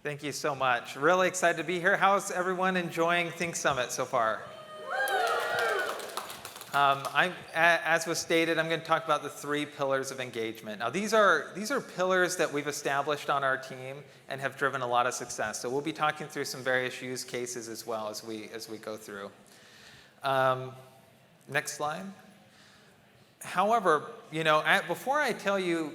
Thank you so much. Really excited to be here. How's everyone enjoying Think Summit so far? As was stated, I'm going to talk about the 3 pillars of engagement. Now, these are pillars that we've established on our team and have driven a lot of success. So we'll be talking through some various use cases as well as we go through. Next slide. However, before I tell you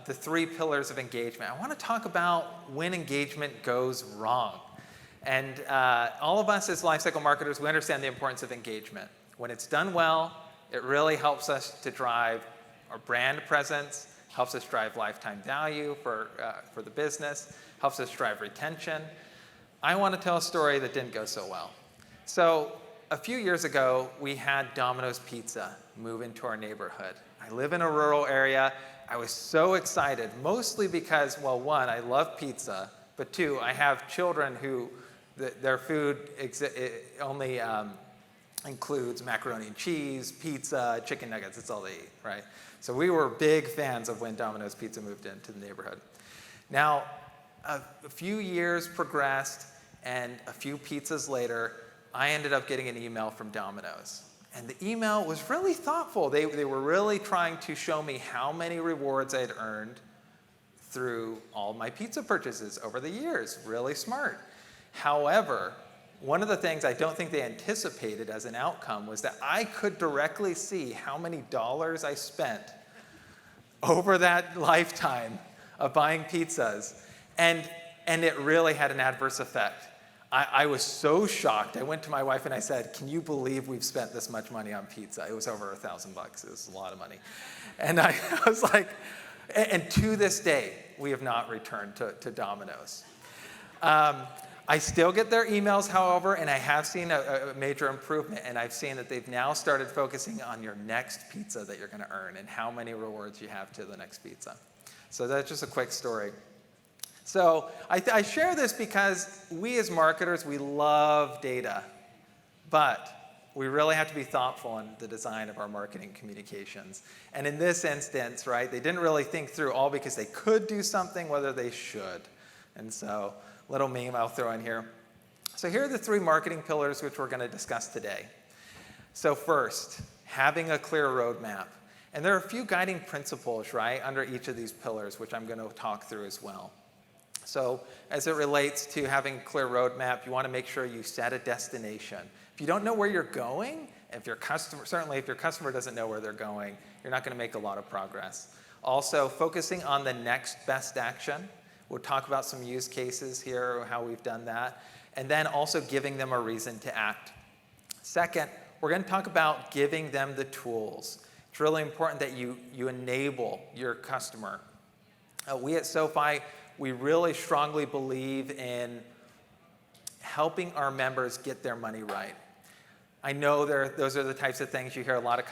the 3 pillars of engagement, I want to talk about when engagement goes wrong. And all of us as lifecycle marketers, we understand the importance of engagement. When it's done well, it really helps us to drive our brand presence, helps us drive lifetime value for the business, helps us drive retention. I want to tell a story that didn't go so well. So a few years ago, we had Domino's Pizza move into our neighborhood. I live in a rural area. I was so excited, mostly because, well, 1, I love pizza, but 2, I have children who their food only includes macaroni and cheese, pizza, chicken nuggets. It's all they eat, right? So we were big fans of when Domino's Pizza moved into the neighborhood. Now, a few years progressed, and a few pizzas later, I ended up getting an email from Domino's. And the email was really thoughtful. They were really trying to show me how many rewards I'd earned through all my pizza purchases over the years. Really smart. However, one of the things I don't think they anticipated as an outcome was that I could directly see how many dollars I spent over that lifetime of buying pizzas. And it really had an adverse effect. I was so shocked. I went to my wife and I said, "Can you believe we've spent this much money on pizza?" It was over $1,000. It was a lot of money. And I was like, and to this day, we have not returned to Domino's. I still get their emails, however, and I have seen a major improvement, and I've seen that they've now started focusing on your next pizza that you're going to earn and how many rewards you have to the next pizza. So that's just a quick story. So I share this because we as marketers, we love data, but we really have to be thoughtful in the design of our marketing communications. And in this instance, right, they didn't really think through all because they could do something, whether they should. And so, little meme I'll throw in here. So here are the 3 marketing pillars which we're going to discuss today. So first, having a clear roadmap. And there are a few guiding principles, right, under each of these pillars, which I'm going to talk through as well. So as it relates to having a clear roadmap, you want to make sure you set a destination. If you don't know where you're going, if your customer doesn't know where they're going, you're not going to make a lot of progress. Also, focusing on the next best action. We'll talk about some use cases here, how we've done that. And then also giving them a reason to act. Second, we're going to talk about giving them the tools. It's really important that you enable your customer. We at SoFi, we really strongly believe in helping our members get their money right. I know those are the types of things you hear a lot of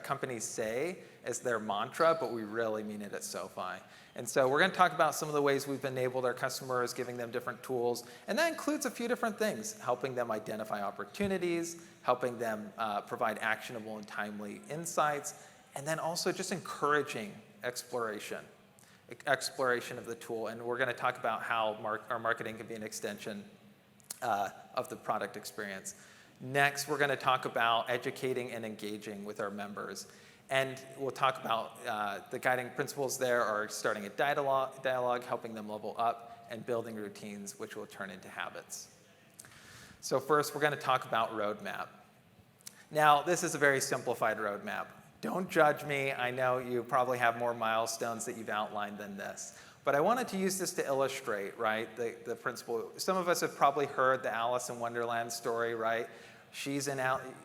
companies say as their mantra, but we really mean it at SoFi. And so we're going to talk about some of the ways we've enabled our customers, giving them different tools. And that includes a few different things, helping them identify opportunities, helping them provide actionable and timely insights, and then also just encouraging exploration of the tool. And we're going to talk about how our marketing can be an extension of the product experience. Next, we're going to talk about educating and engaging with our members. And we'll talk about the guiding principles there are starting a dialogue, helping them level up, and building routines, which will turn into habits. So first, we're going to talk about roadmap. Now, this is a very simplified roadmap. Don't judge me. I know you probably have more milestones that you've outlined than this. But I wanted to use this to illustrate, right, the principle. Some of us have probably heard the Alice in Wonderland story, right?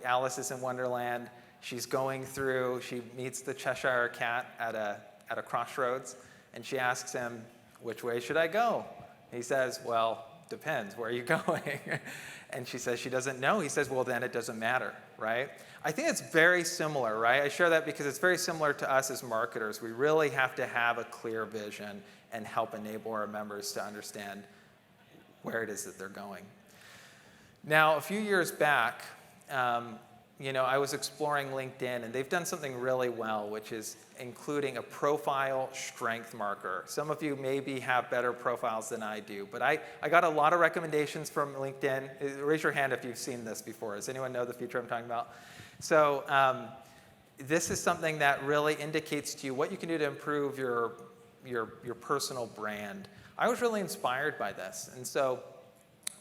Alice is in Wonderland. She's going through, she meets the Cheshire Cat at a crossroads, and she asks him, "Which way should I go?" He says, "Well, depends. Where are you going?" And she says she doesn't know. He says, "Well, then it doesn't matter," right? I think it's very similar, right? I share that because it's very similar to us as marketers. We really have to have a clear vision and help enable our members to understand where it is that they're going. Now, a few years back, I was exploring LinkedIn, and they've done something really well, which is including a profile strength marker. Some of you maybe have better profiles than I do, but I got a lot of recommendations from LinkedIn. Raise your hand if you've seen this before. Does anyone know the feature I'm talking about? So this is something that really indicates to you what you can do to improve your personal brand. I was really inspired by this, and so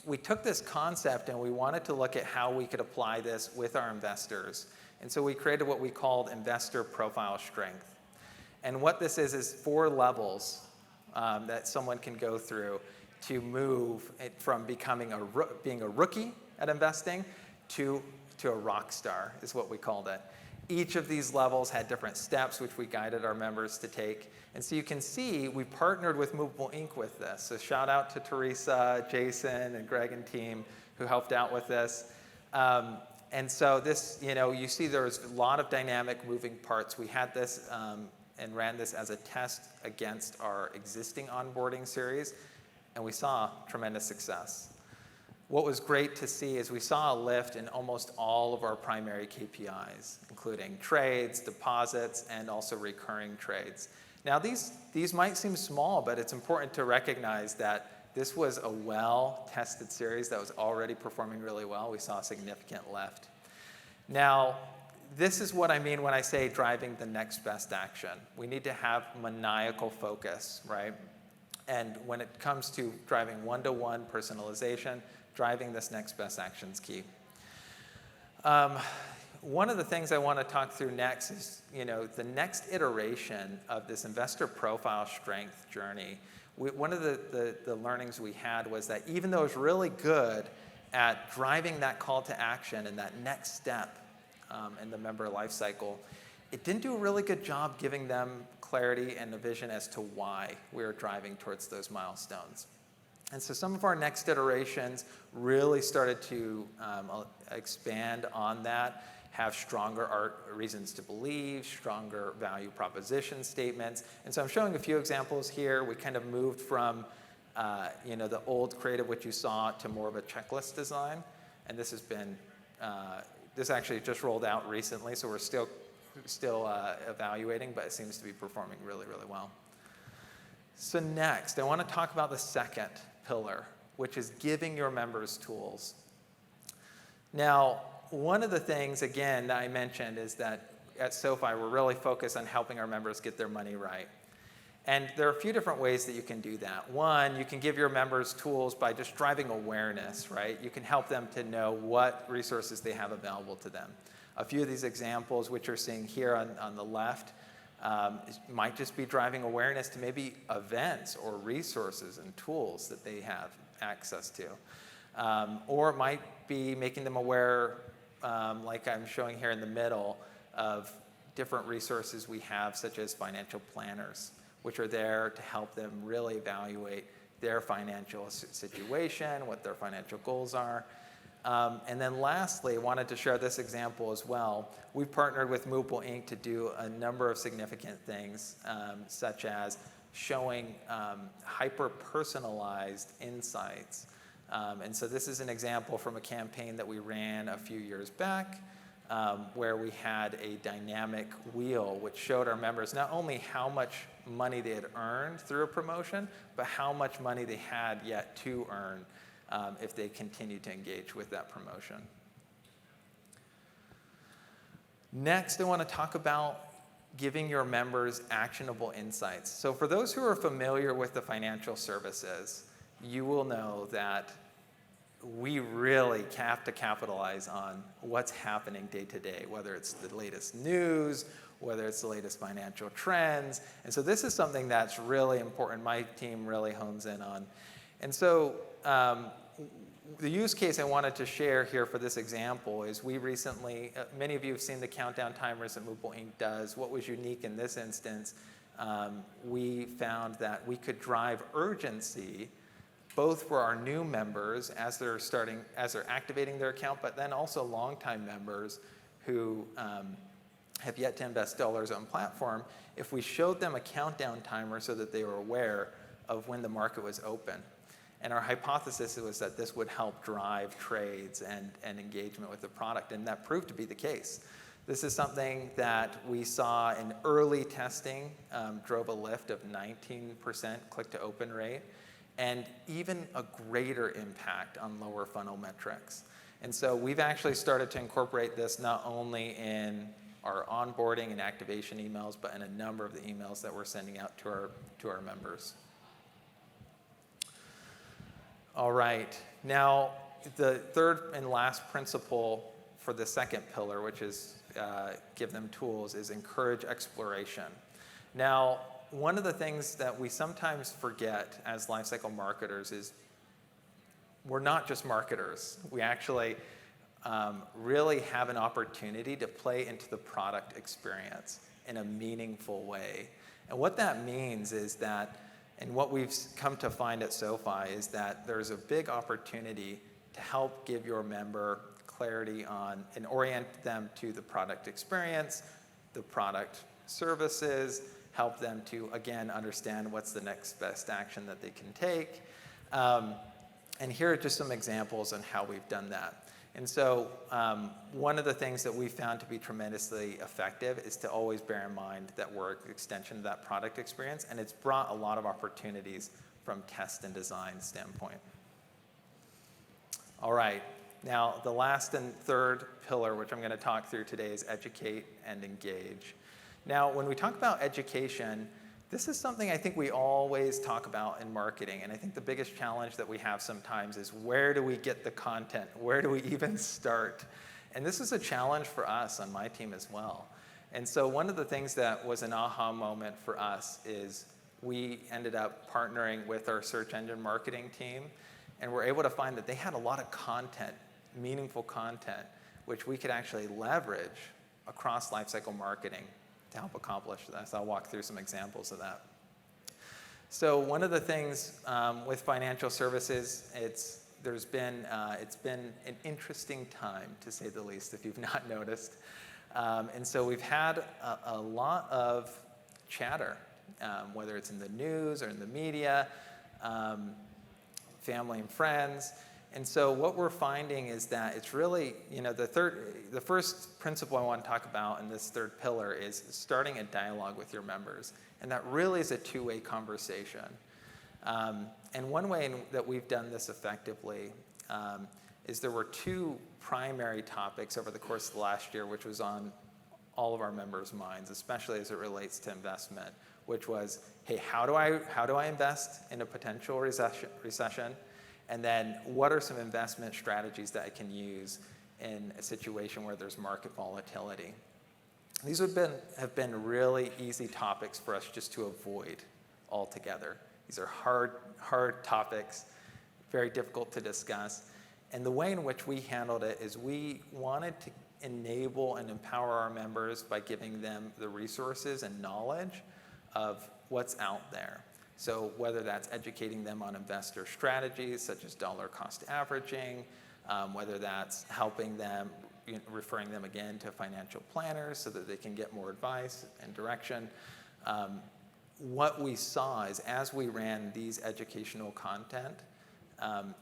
we took this concept and we wanted to look at how we could apply this with our investors. And so we created what we called investor profile strength. And what this is 4 levels that someone can go through to move it from being a rookie at investing to a rock star, is what we called it. Each of these levels had different steps, which we guided our members to take. And so you can see we partnered with Movable Inc. with this. So shout out to Teresa, Jason, and Greg and team who helped out with this. And so this, you see there's a lot of dynamic moving parts. We had this and ran this as a test against our existing onboarding series, and we saw tremendous success. What was great to see is we saw a lift in almost all of our primary KPIs, including trades, deposits, and also recurring trades. Now, these might seem small, but it's important to recognize that this was a well-tested series that was already performing really well. We saw a significant lift. Now, this is what I mean when I say driving the next best action. We need to have maniacal focus, right? And when it comes to driving one-to-one personalization, driving this next best action is key. One of the things I want to talk through next is, the next iteration of this investor profile strength journey. One of the learnings we had was that even though it was really good at driving that call to action and that next step in the member life cycle, it didn't do a really good job giving them clarity and a vision as to why we were driving towards those milestones. And so some of our next iterations really started to expand on that, have stronger reasons to believe, stronger value proposition statements. And so I'm showing a few examples here. We kind of moved from the old creative, which you saw, to more of a checklist design. And this has been, this actually just rolled out recently, so we're still evaluating, but it seems to be performing really, really well. So next, I want to talk about the second pillar, which is giving your members tools. Now, one of the things, again, that I mentioned is that at SoFi, we're really focused on helping our members get their money right. And there are a few different ways that you can do that. One, you can give your members tools by just driving awareness, right? You can help them to know what resources they have available to them. A few of these examples, which you're seeing here on the left, might just be driving awareness to maybe events or resources and tools that they have access to. Or it might be making them aware, like I'm showing here in the middle, of different resources we have, such as financial planners, which are there to help them really evaluate their financial situation, what their financial goals are. And then lastly, I wanted to share this example as well. We've partnered with Movable Inc. to do a number of significant things, such as showing hyper-personalized insights. And so this is an example from a campaign that we ran a few years back, where we had a dynamic wheel which showed our members not only how much money they had earned through a promotion, but how much money they had yet to earn if they continue to engage with that promotion. Next, I want to talk about giving your members actionable insights. So for those who are familiar with the financial services, you will know that we really have to capitalize on what's happening day to day, whether it's the latest news, whether it's the latest financial trends. And so this is something that's really important. My team really hones in on. And so the use case I wanted to share here for this example is we recently, many of you have seen the countdown timers that Movable Inc. does. What was unique in this instance, we found that we could drive urgency both for our new members as they're activating their account, but then also longtime members who have yet to invest dollars on platform, if we showed them a countdown timer so that they were aware of when the market was open. And our hypothesis was that this would help drive trades and engagement with the product, and that proved to be the case. This is something that we saw in early testing, drove a lift of 19% click-to-open rate, and even a greater impact on lower funnel metrics. And so we've actually started to incorporate this not only in our onboarding and activation emails, but in a number of the emails that we're sending out to our members. All right, now the third and last principle for the second pillar, which is give them tools, is encourage exploration. Now, one of the things that we sometimes forget as lifecycle marketers is we're not just marketers. We actually really have an opportunity to play into the product experience in a meaningful way. And what that means is that, and what we've come to find at SoFi is that there's a big opportunity to help give your member clarity on and orient them to the product experience, the product services, help them to, again, understand what's the next best action that they can take. And here are just some examples on how we've done that. And so one of the things that we found to be tremendously effective is to always bear in mind that we're an extension of that product experience, and it's brought a lot of opportunities from test and design standpoint. All right, now the last and third pillar, which I'm going to talk through today, is educate and engage. Now, when we talk about education, this is something I think we always talk about in marketing, and I think the biggest challenge that we have sometimes is where do we get the content? Where do we even start? And this is a challenge for us on my team as well. And so one of the things that was an aha moment for us is we ended up partnering with our search engine marketing team, and we're able to find that they had a lot of content, meaningful content, which we could actually leverage across lifecycle marketing to help accomplish this. I'll walk through some examples of that. So one of the things with financial services, it's been an interesting time, to say the least, if you've not noticed. And so we've had a lot of chatter, whether it's in the news or in the media, family and friends. And so what we're finding is that it's really, the first principle I want to talk about in this third pillar is starting a dialogue with your members. And that really is a two-way conversation. And one way that we've done this effectively is there were two primary topics over the course of the last year, which was on all of our members' minds, especially as it relates to investment, which was, hey, how do I invest in a potential recession? And then what are some investment strategies that I can use in a situation where there's market volatility? These have been really easy topics for us just to avoid altogether. These are hard topics, very difficult to discuss. And the way in which we handled it is we wanted to enable and empower our members by giving them the resources and knowledge of what's out there. So whether that's educating them on investor strategies such as dollar cost averaging, whether that's helping them, referring them again to financial planners so that they can get more advice and direction. What we saw is as we ran these educational content,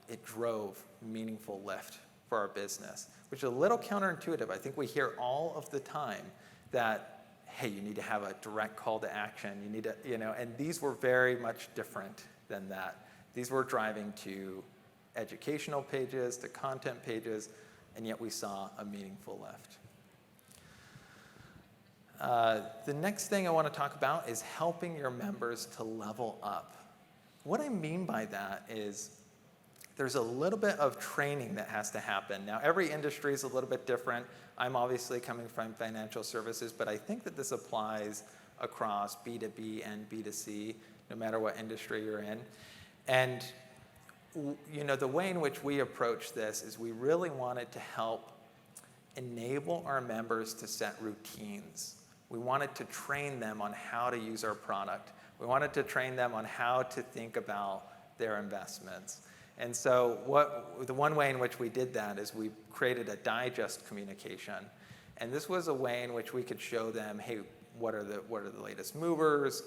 it drove meaningful lift for our business, which is a little counterintuitive. I think we hear all of the time that, hey, you need to have a direct call to action. You need to, and these were very much different than that. These were driving to educational pages, to content pages, and yet we saw a meaningful lift. The next thing I want to talk about is helping your members to level up. What I mean by that is there's a little bit of training that has to happen. Now, every industry is a little bit different. I'm obviously coming from financial services, but I think that this applies across B2B and B2C, no matter what industry you're in. And the way in which we approach this is we really wanted to help enable our members to set routines. We wanted to train them on how to use our product. We wanted to train them on how to think about their investments. And so the one way in which we did that is we created a digest communication. And this was a way in which we could show them, hey, what are the latest movers,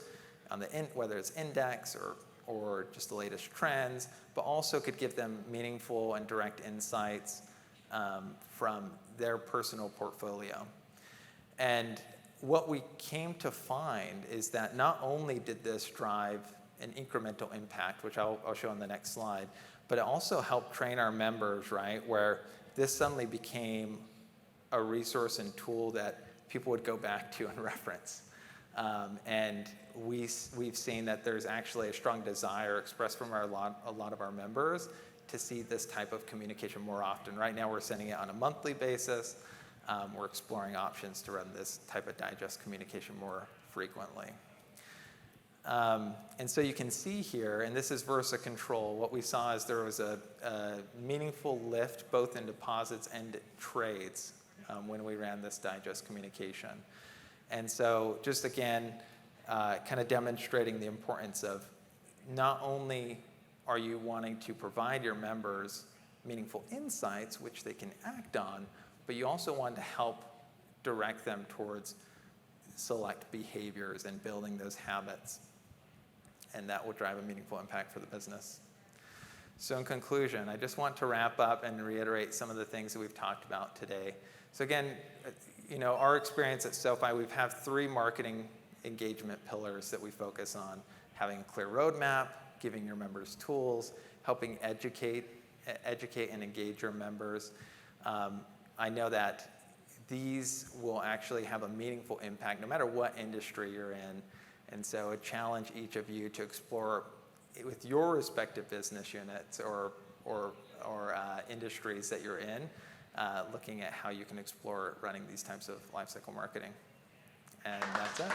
on whether it's index or or just the latest trends, but also could give them meaningful and direct insights from their personal portfolio. And what we came to find is that not only did this drive an incremental impact, which I'll show on the next slide, but it also helped train our members, right, where this suddenly became a resource and tool that people would go back to and reference. And we've seen that there's actually a strong desire expressed from a lot of our members to see this type of communication more often. Right now we're sending it on a monthly basis. We're exploring options to run this type of digest communication more frequently. And so you can see here, and this is versus control, what we saw is there was a meaningful lift both in deposits and trades when we ran this digest communication. And so just again, kind of demonstrating the importance of not only are you wanting to provide your members meaningful insights, which they can act on, but you also want to help direct them towards select behaviors and building those habits. And that will drive a meaningful impact for the business. So in conclusion, I just want to wrap up and reiterate some of the things that we've talked about today. So again, our experience at SoFi, we have 3 marketing engagement pillars that we focus on: having a clear roadmap, giving your members tools, helping educate and engage your members. I know that these will actually have a meaningful impact no matter what industry you're in. And so I challenge each of you to explore with your respective business units or industries that you're in, looking at how you can explore running these types of lifecycle marketing. And that's it.